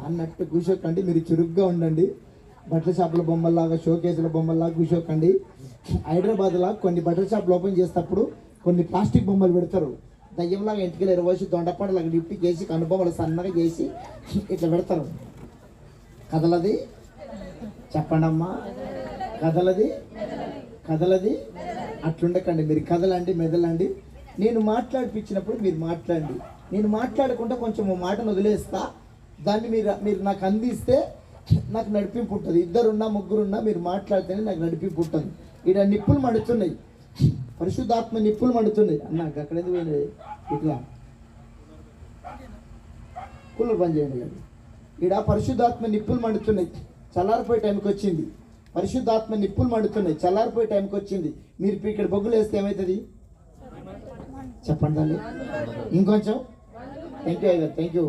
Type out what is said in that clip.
అన్నట్టు కూర్చోకండి, మీరు చురుగ్గా ఉండండి. బట్టల షాపుల బొమ్మల్లాగా, షోకేసుల బొమ్మల్లాగా కూర్చోకండి. హైదరాబాద్లో కొన్ని బట్టల షాపులు ఓపెన్ చేసేటప్పుడు కొన్ని ప్లాస్టిక్ బొమ్మలు పెడతారు. దయ్యంలాగా ఇంటికి ఎరవేసి దొండపాడలాగా లిఫ్ట్ చేసి కనుబొమ్మలు సన్నగా చేసి ఇట్లా పెడతారు. కదలది చెప్పండమ్మా, కదలది కదలది. అట్లుండకండి, మీరు కదలండి, మెదలండి. నేను మాట్లాడిపించినప్పుడు మీరు మాట్లాడండి. నేను మాట్లాడకుండా కొంచెం మాటను వదిలేస్తా, దాన్ని మీరు నాకు అందిస్తే నాకు నడిపింపు ఉంటుంది. ఇద్దరున్నా ముగ్గురున్నా మీరు మాట్లాడితేనే నాకు నడిపింపు ఉంటుంది. ఇక్కడ నిప్పులు మండుతున్నాయి, పరిశుద్ధాత్మ నిప్పులు మండుతున్నాయి అన్నాక అక్కడ ఎందుకు పోయినది? ఇట్లా కూలర్ పని చేయండి కదా. ఇక్కడ పరిశుద్ధాత్మ నిప్పులు మండుతున్నాయి, చల్లారిపోయే టైంకి వచ్చింది. పరిశుద్ధాత్మ నిప్పులు మండుతున్నాయి, చల్లారిపోయే టైంకి వచ్చింది. మీరు ఇక్కడ బొగ్గులు వేస్తే ఏమవుతుంది చెప్పండి. ఇంకొంచెం థ్యాంక్ యూ.